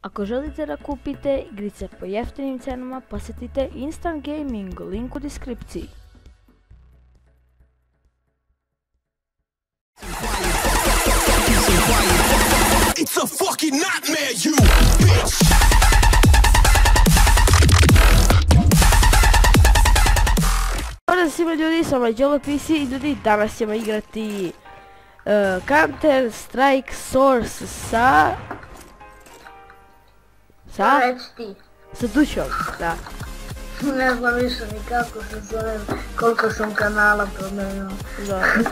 Ako želite da kupite igrice po jeftinim cenama, posjetite Instant Gaming, link u deskripciji. It's a fucking nightmare, you bitch! Pozdrav svima ljudi, sam Jolo PC i ljudi, danas ćemo igrati Counter Strike Source sa Dušom, da. Ne znam više ni kako se zovem, koliko sam kanala promenio. Dobro.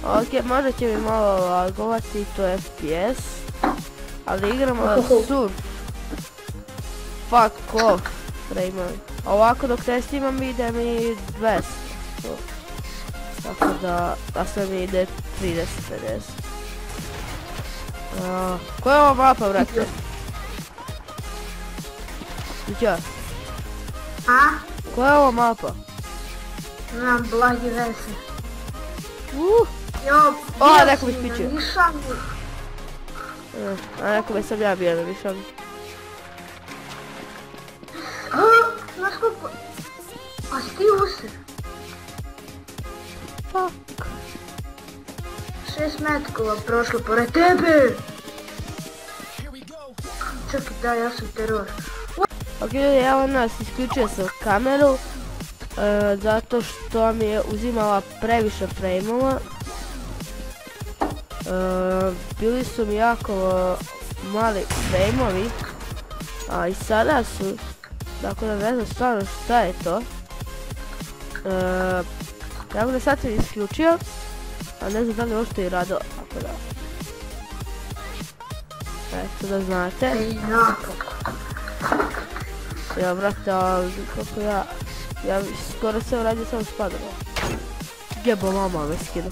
Ok, možda će mi malo lagovati, to je FPS, ali igramo surf. Fuck off, frame-ovi. Ovako dok testimam ide mi 200. Tako da sad mi ide 30-50. Koja je ova mapa, brate? Duća? A? Koja je ova mapa? Nemam blagi veze. O, neko mi spičio. Nišan. A nekome sam ja bio na višanu. Znaš koliko? A si ti usir? Fuck. 6 metkova prošlo pored tebe! Čekaj, da, ja sam teror. Ok, evo nas, isključio sam kameru zato što mi je uzimala previše frame-ova. Bili su mi jako mali frame-ovi, a i sada su, tako da ne znam stvarno šta je to. Tako da sad sam isključio, a ne znam da li uopšte i radila, tako da. Eto da znate. Ej, napokon. Ja, brate, ali kako ja skoro sve uradio samo spadalo. Jebo mama me skida.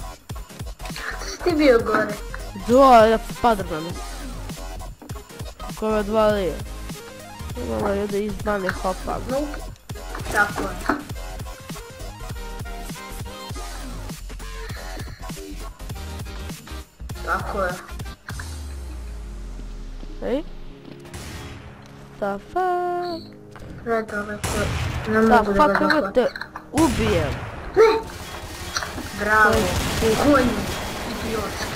Si ti bio gore? Da, ja Spiderman. Ko me odvalio. Imamo ljudi izbane hopa. Tako je. Tako je. Ej? The fuck? Predaleko. Ne mogu da ga kako te ubijem. Ne! Bravo. Konj. Idiotski.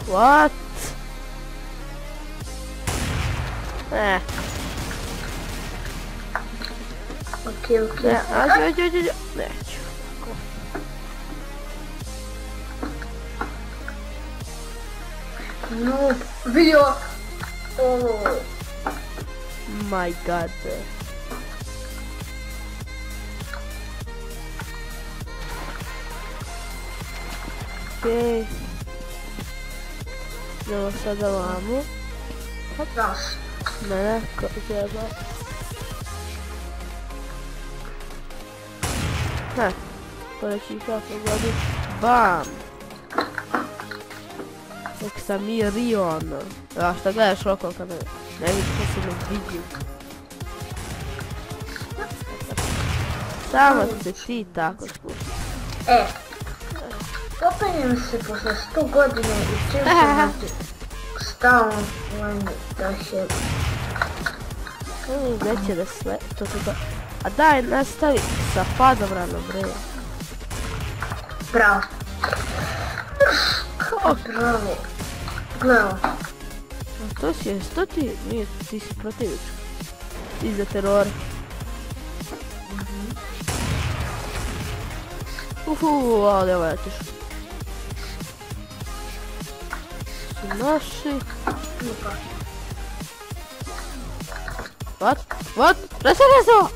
What? Okej. Neću. No, vidio ovo. My god. Okej. Idemo sada vamo. Daš. Ne, ko treba. Poreći kako godi. Bam! Nek sam i Rion. A šta gledaš okolo kad ne vidiš što se ne vidim. Samo se ti tako spušti. Popenjem se posle 100 godina i čim se nati stao vojni da je... Gdje će da sve, to. A daj, nastavi sa padobranom, bre. Bravo. Bravo. Gledao. To si je, što ti? Nije, ti si protivnička. Ti za teror. Ali ovo je tiško. Su naši. What? Rezo!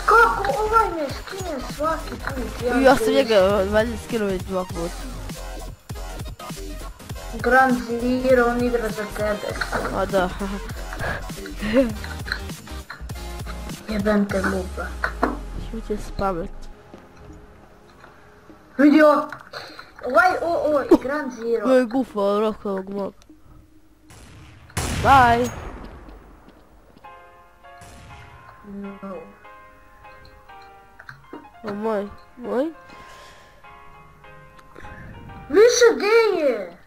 Kako ovaj me skine svaki put? Ja sam njega valjda skinuo već 2 puta. Grand Zero, on igra za tebe. A da. Jebem te lupa. Što će spamet? Vidio! Ovaj, Grand Zero. Ovo je gufa rokovog mog. Bye! No. O moj, moj. Više gdje je?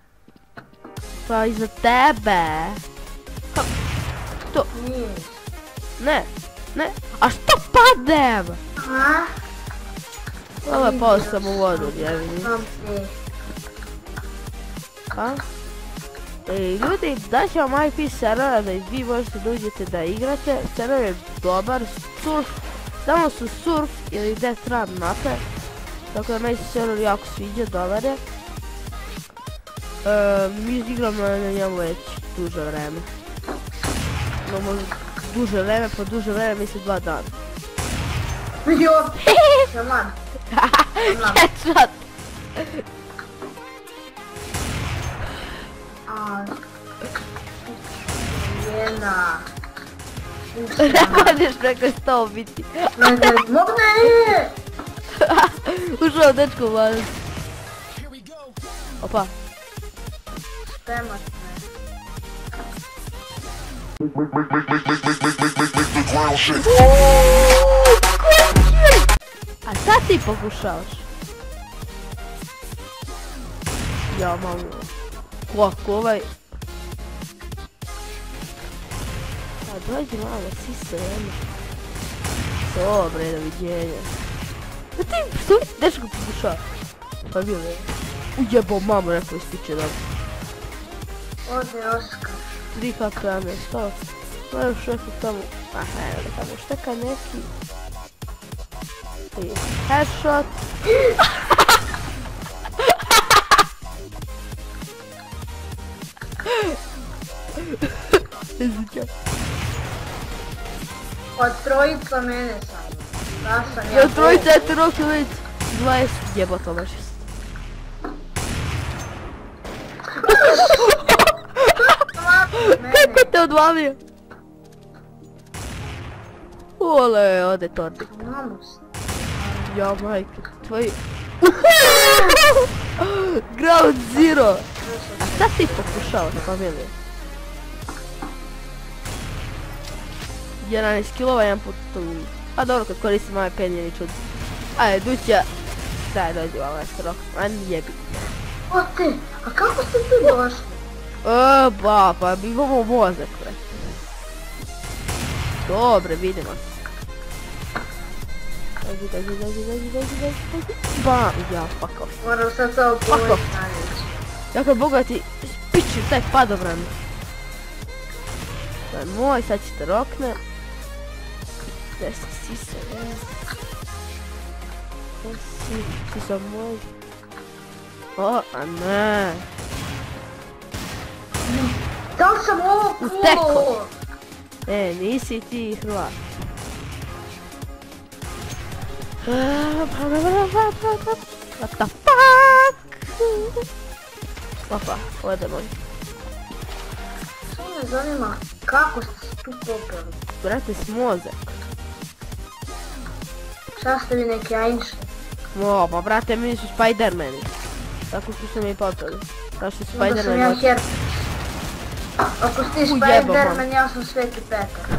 Pa iza tebe. To, Nije. ne, ne. A što padem? Aha. Ovo je pao sam u vodu, djevini. Sam ti. A? Ej, ljudi, da ću vam IP servera da i vi možete da uđete da igrate. Server je dobar, surf, samo su surf ili death run mape. Tako da meni se server jako sviđa, dobar je. Mi igramo na njemu već duže vreme. No možda duže vreme, po duže vreme mislim 2 dana. Vidio! Šaman. Headshot! A... Jena. Ne možeš preko 100 biti. Mogne! Ušao dečko u vas. Opa. Spemat me. A sad ti pokušavaš? Ja malo. Kako ovaj? A dođi malo, sise, jedno. Dobre, doviđenja. A ti, što li dečko pokušava? Pa bilo je. Ujebo mamu, rekao ističe nam. Ode Oskar. 3 HP vam je stao. To je još neko tamo. Aha, evo da tamo šteka neki. I headshot. Od trojica mene samo. Da sam Ja trojica je tu roki već 20 jebota mašist. Kako te odvalio? Ole, ode tornik. Ja majke, tvoji... Ground Zero! A šta ti pokušao na familiju? 11 kilova, 1 put tu... A dobro, kad koristim ovaj pen je ni čud. Ajde, Duća... Daj, dođi ovo ovaj strok, a jebi. O te, a kako ste ti došli? Pa imamo mozak, bre. Dobre, vidimo. Dođi. Bam, ja, fuck off. Moram sad to Fuck off. povećati. Dakle, bogati, spičim taj padobran. To je moj, sad ćete rokne. Gdje si sisa, Gdje si, sisa moj. O, a ne. Da li sam ovo Uteko. fulo? Nisi ti Hrvat. What the fuck? Opa, ode moj. Samo me zanima kako ste se tu popeli. Brate, s mozak. Šta ste vi neki Einstein? O, pa brate, mi su Spidermani. Tako su se mi popeli. Kao što su Onda sam Spidermani. ja Herpes. Ako si ti Spiderman, ja sam Sveti Petar.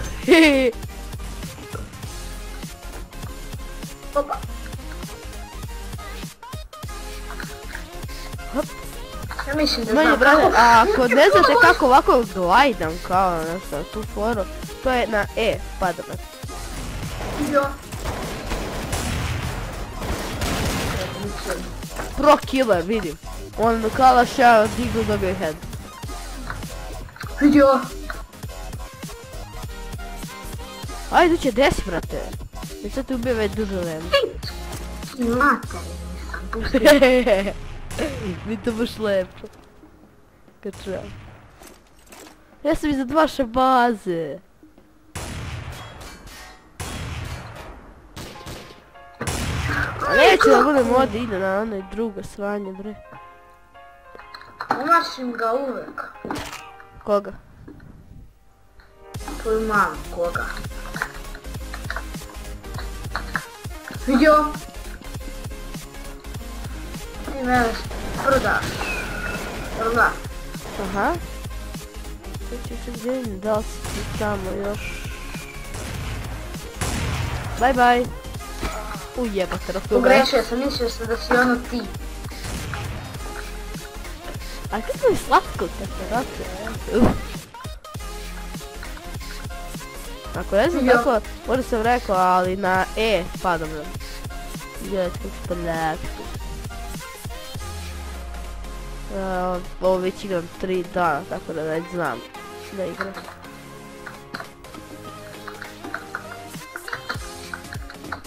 Opa. Hop. Ja mislim da Meni, znam brate, kako... a ako ne znate kako ovako glajdam kao nešto tu foru, to je na E, Spiderman. Jo. Pro killer, vidim. On kalaš ja dignu dobio head. Vidio. Ajde će desi, brate. I sad te ubije već duže vreme. Materi nisam, pusti. Mi to baš lepo. Kad čujem. Ja sam iza vaše baze. A neće da budem ovdje, ide na onaj druga sranje, bre. Umašim ga uvek. Koga? Tvoju mamu, koga? Vidio? Ti mene prodaš. Jel da? Aha. Sad ću se gdje, da li si ti tamo još? Bye bye. Ujebate, Pogrešio sam, mislio sam da si ono ti. A kako je slatko temperatura? Ako ne znam kako, možda sam rekao, ali na E padam nam. Gledajte kako slatko. Ovo već igram 3 dana, tako da već znam da igram.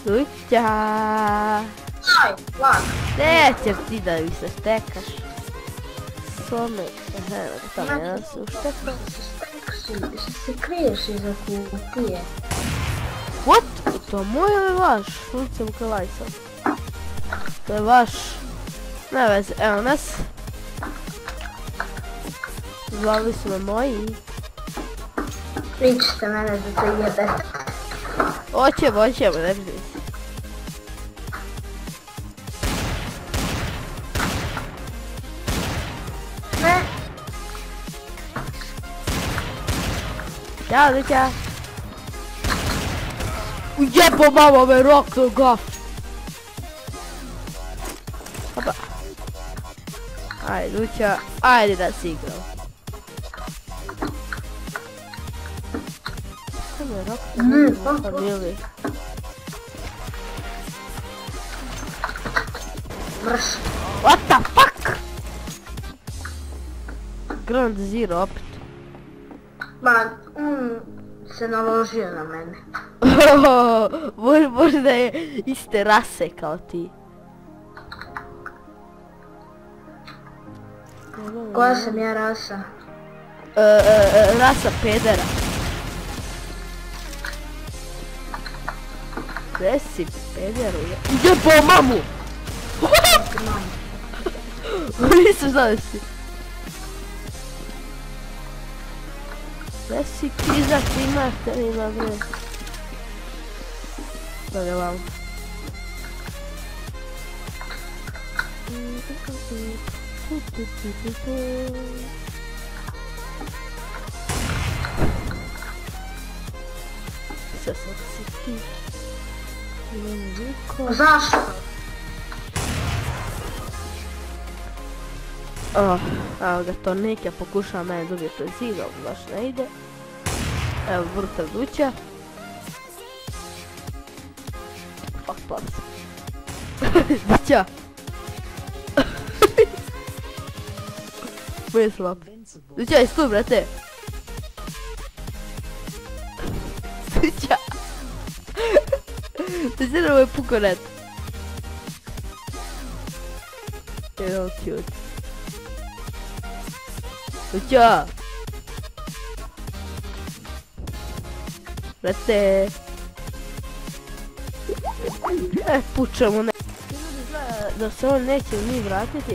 Luća! Aj, lak. Nećeš ti da mi se stekaš. Some, tamo jedan se ušteka. Se kriješ iza kutije. What? To moj ili vaš? Ulicam Kalajsa. To je vaš. Ne veze, evo nas. Zvali su me moji. Pričite mene da te jebe. Hoćemo, ne brini se. Ne. Ćao, Luća. Ujebo mama me roknu gaf. Opa. Ajde, Luća, ajde da si igrao. Što me roknu? Familiji. Mrš. What the fuck? Ground Zero opet. Ma, se naložio na mene. Možda je iste rase kao ti. Koja sam ja rasa? Rasa pedera. Gdje si pederu? Jebo mamu! Nisam znao da si. Gdje si kizak imate ima bre. Sada vam. Sad si ti. Zašto? Evo ga to neka pokušava mene dobije to ziga, baš ne ide. Evo brutal Luća. Fuck, pam se. Luća. Bude slab. Luća, jesi tu, brate? Luća. Luća nam je puko net. Evo cute. Luća! Brate! Pučamo ne... Da se on neće ni vratiti.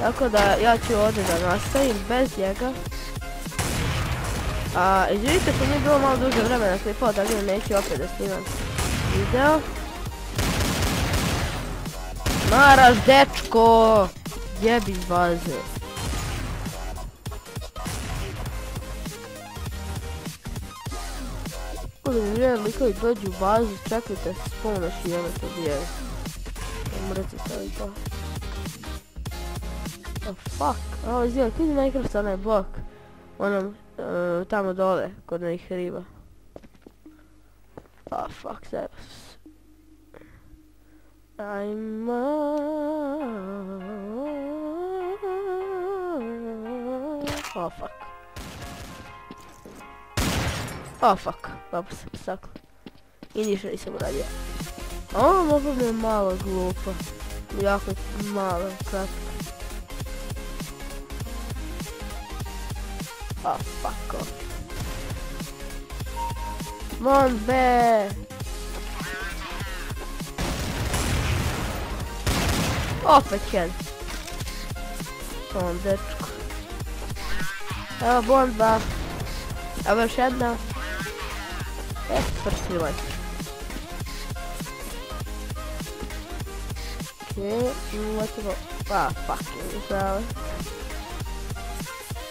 Tako da ja ću ovdje da nastavim bez njega. Izvinite što mi je bilo malo duže vremena klipao, tako da neću opet da snimam video. Maraš, dečko! Jebi iz baze. Ovdje likovi dođu u bazu, čekajte se spomnaš i ono to bijeli. Mrci staviti to. Oh fuck, ovo izgleda, kada je Minecraft onaj blok? Onom, tamo dole, kod nekih riba. Oh fuck, zebos. Oh fuck. Oh fuck, dobro sam stakla. I ništa nisam uradio. Ovo mogu mi je malo glupo. Jako malo, kratko. Oh fuck off. Mon be! Opet head. On dečko. Evo bomba. Evo još jedna. Prsivaj. Okej, letimo. Fucking zale.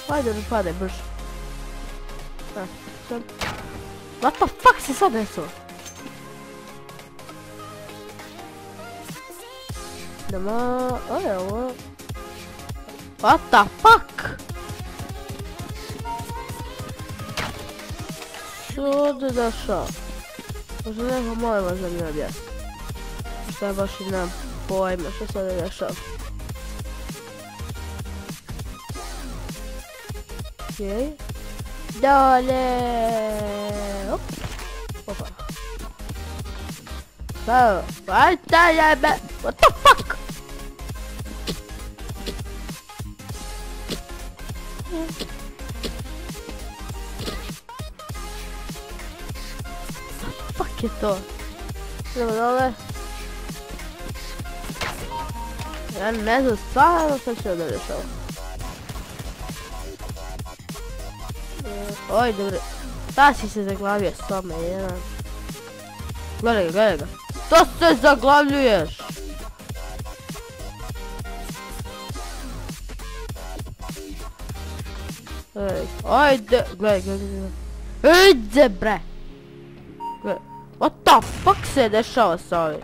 Ajde da padaj brže. What the fuck si sad desilo? Idemo, evo. What the fuck? Što ovdje došao? Možda neko molim vas da mi objasni. Šta je baš i nemam pojma što se ovdje došao. Okej. Dole! Op. Opa. Šta jebe? What the fuck? Fuck je to? Idemo dole. Ja ne znam stvarno što će ovdje dešava. Oj, dobro. Šta si se zaglavio s tome, jedan? Gledaj ga, gledaj ga. Što se zaglavljuješ? Ajde, gledaj, gledaj, gledaj. Ajde, bre! What the fuck se dešava sa ovim?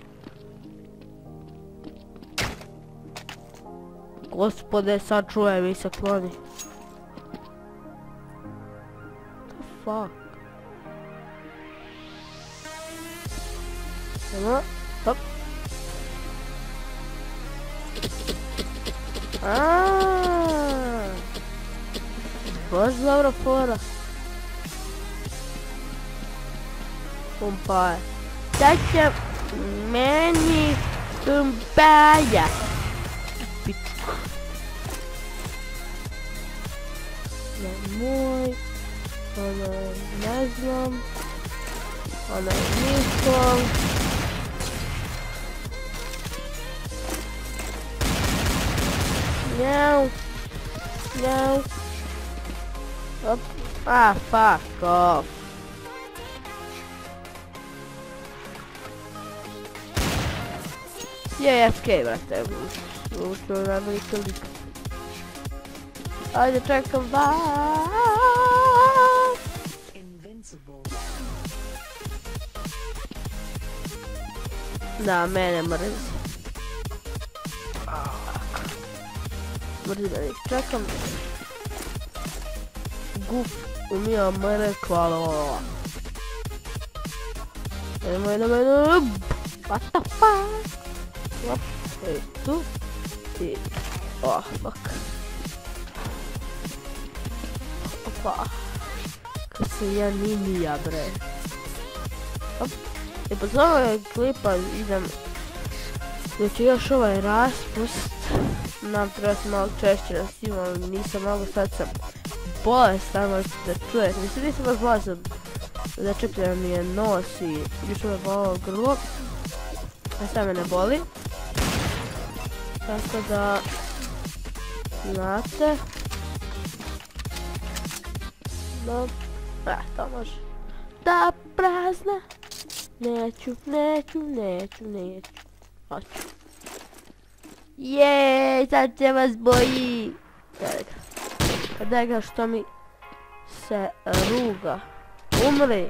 Gospode, sačuvaj mi se kloni. Fuck. Idemo, hop. Baš dobra fora. Pumpa je. Sad će meni pumpaja. Pičku. Nemoj. Ono ne znam. Ono nisam. Njau. Njau. Op. Ah, fuck off. Je, FK, brate. Ušao najbolji klik. Ajde, čekam vas. Da, mene mrzi. Mrzi da ih čekam. Guf umija mene kvala. Idemo, idemo, idemo. What the fuck? Hop, ej tu. I... oh, fuck. Opa. Kad se ja ninja, bre. Hop. I pod ovog klipa idem. Znači još ovaj raspust. Nam treba se malo češće na svima, ali nisam mogu, sad sam bolestan, možete da čujete. Mislim, nisam baš bolestan. Začepljen mi je nos i još me bolilo grlo. A sad me ne boli. Tako da... znate. Da... to može. Da, prazna. Neću, neću, neću, neću. Hoću. Jeee, sad se vas boji. Daj ga što mi se ruga. Umri.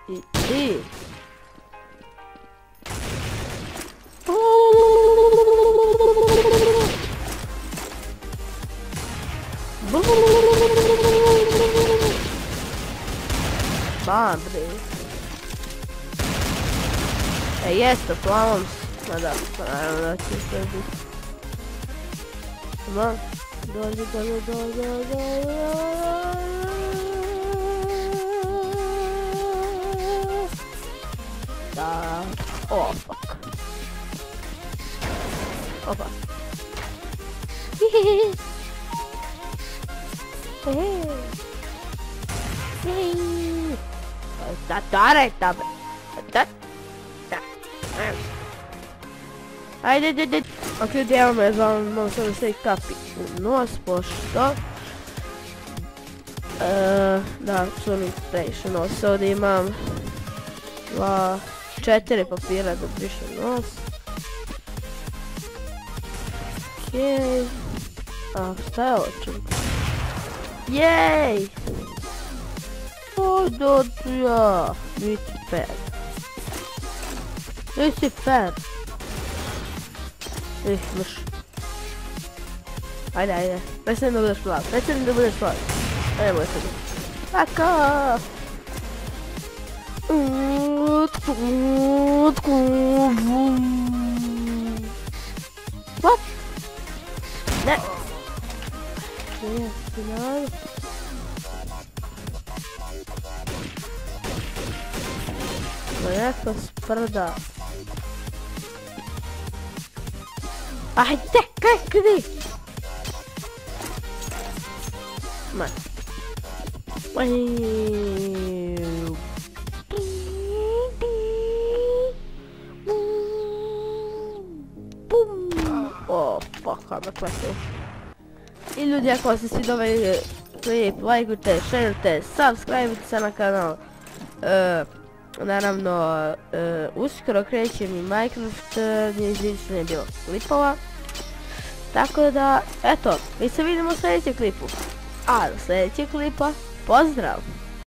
I ti. Bam, bre. Jeste, plavom se. Ma da, naravno da će sve biti. Come on. Dođe, dođe, dođe, dođe. Da. Oh, fuck. Opa. Hihihi. Hihihi. Dare, tabe. Ajde. Ok, djelo me zvala, malo sam da se kapi u nos, pošto... da, su mi previše nos, ovdje imam 4 papira da brišem nos. Okej... a, šta je ovo čudo? Jej! Odo ću ja! Nisi fair. Nisi fair. Miš. Ajde. Prestanim da budeš plav. Ajde, moj sebi. Tako. What? Ne. Neko sprda. Ajde, kakvi! Ma. Oh, fuck, me kletio. I ljudi, ako vam se svidio ovaj klip, lajkujte, šerujte, subscribeujte se na kanal. Naravno, uskoro kreće mi Minecraft, nije bilo klipova. Tako da, eto, mi se vidimo u sljedećem klipu. A do sljedećeg klipa, pozdrav!